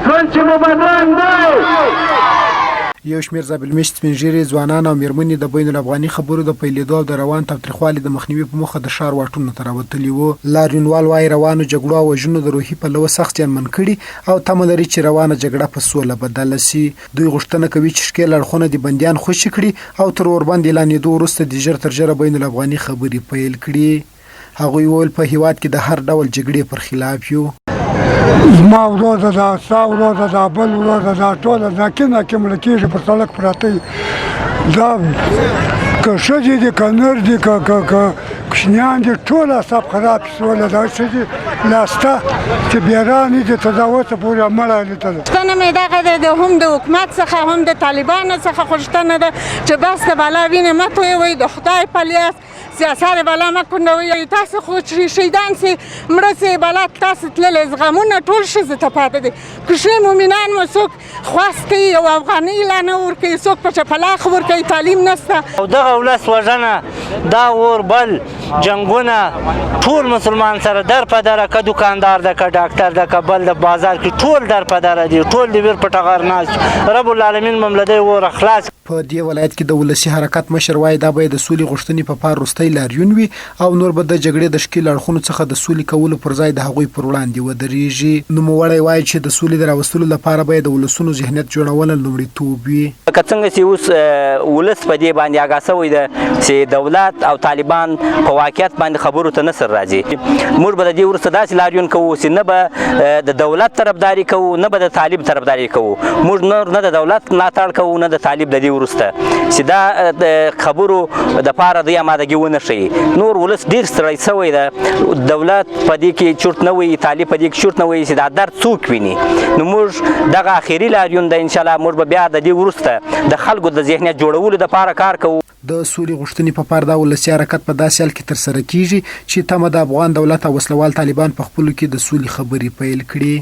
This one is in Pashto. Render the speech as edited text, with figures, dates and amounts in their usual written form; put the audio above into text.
ژوند چې مو بدرنګ دی. یو شمېر ځابلمشت سپین ږیري ځوانان او مېرمنې د بین الافغاني خبرو د پیلېدو او د روان تاوتریخوالي د مخنیوي په موخه د ښار واټونو ته راوتلي وو. لاریونوال وایي روانو جګړو او وژنو د روحي پلوه سخت زیانمن کړي او تمه لري چې روانه جګړه په سوله بدله سي. دوی غوښتنه کوي چې ښکېل اړخونه د بندیان خوشي کړي او تر اوربند اعلانېدو وروسته د ژر تر ژره بین الافغاني خبرې پیل کړي. هغوی وویل په هېواد کې د هر ډول جګړې پر خلاف یو. زما وروره ده، ستا وروره ده، بل وروره ده، ټوله ناکې مړه کېږي پر سړک پراته وي. دا که ښځې دي که نر دي که کوچنیان دي ټول اعصاب خراب شول. دا ښځې لاسته چې بیرانې دي تر دا اوسه پورې مړه لیدله. غوښتنه مې دغه ده د هم د حکومت څخه هم د طالبانو څخه غوښتنه ده چې بس د بلا وینې مه تویوئ، د خدای په لیاس سیاست بلا مه کونډوئ. تاسو خو شهیدان سئ مړه سئ بلا تاسو تللی زغمونه ټول ښځو ته پاته دي. کوچني مؤمنان مو څوک خواست کوي او افغانۍ لا نه ورکوي، څوک په چپلاخ ورکوي، تعلیم نشته. او دغه ولس وژنه دا اور بل جنګونه ټول مسلمان سره در په دره که دکاندار ده که ډاکټر ده که بل د بازار کې ټول در په دره دي، ټول د ویر په ټغر ناست. رب العالمین مملدی اور خلاص. په دې ولایت کې د ولسي حرکت مشر وایي دا باید د سولې غوښتنې په پار وروستی لاریون وي او نور به د جګړې د ښکېل اړخونو څخه د سولې کولو پر ځای د هغوی پر وړاندې ودرېږي. نوموړی وایي چې د سولې د راوستلو لپاره باید د ولسونو ذهنیت جوړونه لومړیتوب وي. که څنګه چې اوس ولس په دې باندې اګاه شوی ده چې دولت او طالبان په واقعیت باندې خبرو ته نه سر راځي، موږ به د دې وروسته داسې لاریون کوو چې نه به د دولت طرفداري کوو نه به د طالب طرفداري کوو. موږ نه د دولت ملاتړ کوو نه د طالب د دې وروسته چې دا د خبرو دپاره دوی امادګي ونه ښیي. نور ولس ډېر ستړی شوی ده، دولت په دې کې چورت نه وایي، طالب په دې کې چورت نه وایي چې دا درد څوک ویني. نو موږ دغه اخري لاریون ده انشاءالله موږ به بیا د دې وروسته د خلکو د ذهنیت جوړولو دپاره کار کوو. د سولې غوښتنې په پار دا ولسي حرکت په داسې حال کې ترسره کیږي چې تمه د افغان دولت او وسلوال طالبان په خپلو کې د سولې خبرې پیل کړي.